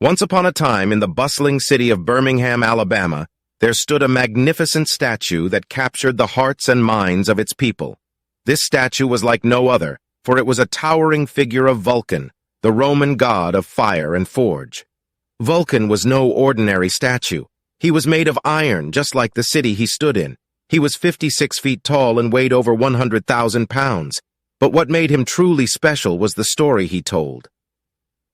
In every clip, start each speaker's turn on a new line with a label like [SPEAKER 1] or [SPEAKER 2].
[SPEAKER 1] Once upon a time, in the bustling city of Birmingham, Alabama, there stood a magnificent statue that captured the hearts and minds of its people. This statue was like no other, for it was a towering figure of Vulcan, the Roman god of fire and forge. Vulcan was no ordinary statue. He was made of iron, just like the city he stood in. He was 56 feet tall and weighed over 100,000 pounds. But what made him truly special was the story he told.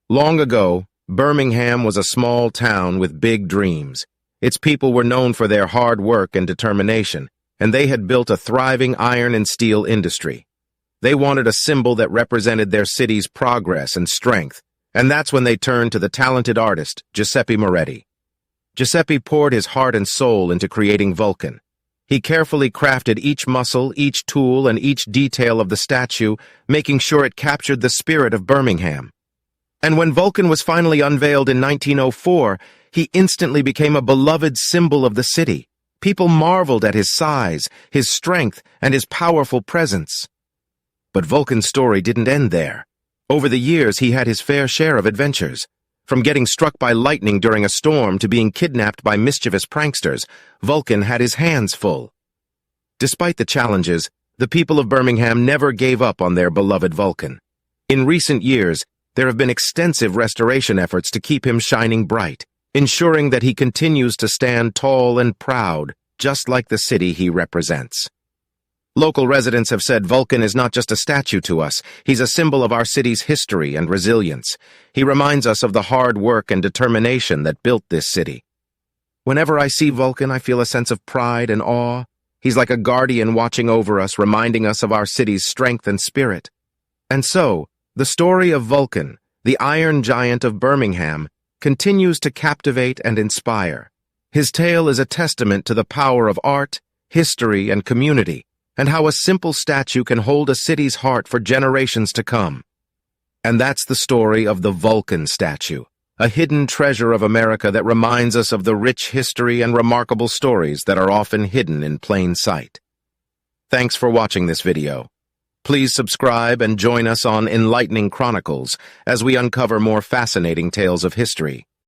[SPEAKER 1] Long ago, Birmingham was a small town with big dreams. Its people were known for their hard work and determination, and they had built a thriving iron and steel industry. They wanted a symbol that represented their city's progress and strength, and that's when they turned to the talented artist, Giuseppe Moretti. Giuseppe poured his heart and soul into creating Vulcan. He carefully crafted each muscle, each tool, and each detail of the statue, making sure it captured the spirit of Birmingham. And when Vulcan was finally unveiled in 1904, he instantly became a beloved symbol of the city. People marveled at his size, his strength, and his powerful presence. But Vulcan's story didn't end there. Over the years, he had his fair share of adventures. From getting struck by lightning during a storm to being kidnapped by mischievous pranksters, Vulcan had his hands full. Despite the challenges, the people of Birmingham never gave up on their beloved Vulcan. In recent years, there have been extensive restoration efforts to keep him shining bright, ensuring that he continues to stand tall and proud, just like the city he represents. Local residents have said Vulcan is not just a statue to us, he's a symbol of our city's history and resilience. He reminds us of the hard work and determination that built this city. Whenever I see Vulcan, I feel a sense of pride and awe. He's like a guardian watching over us, reminding us of our city's strength and spirit. And so, the story of Vulcan, the Iron Giant of Birmingham, continues to captivate and inspire. His tale is a testament to the power of art, history, and community, and how a simple statue can hold a city's heart for generations to come. And that's the story of the Vulcan Statue, a hidden treasure of America that reminds us of the rich history and remarkable stories that are often hidden in plain sight. Thanks for watching this video. Please subscribe and join us on Enlightening Chronicles as we uncover more fascinating tales of history.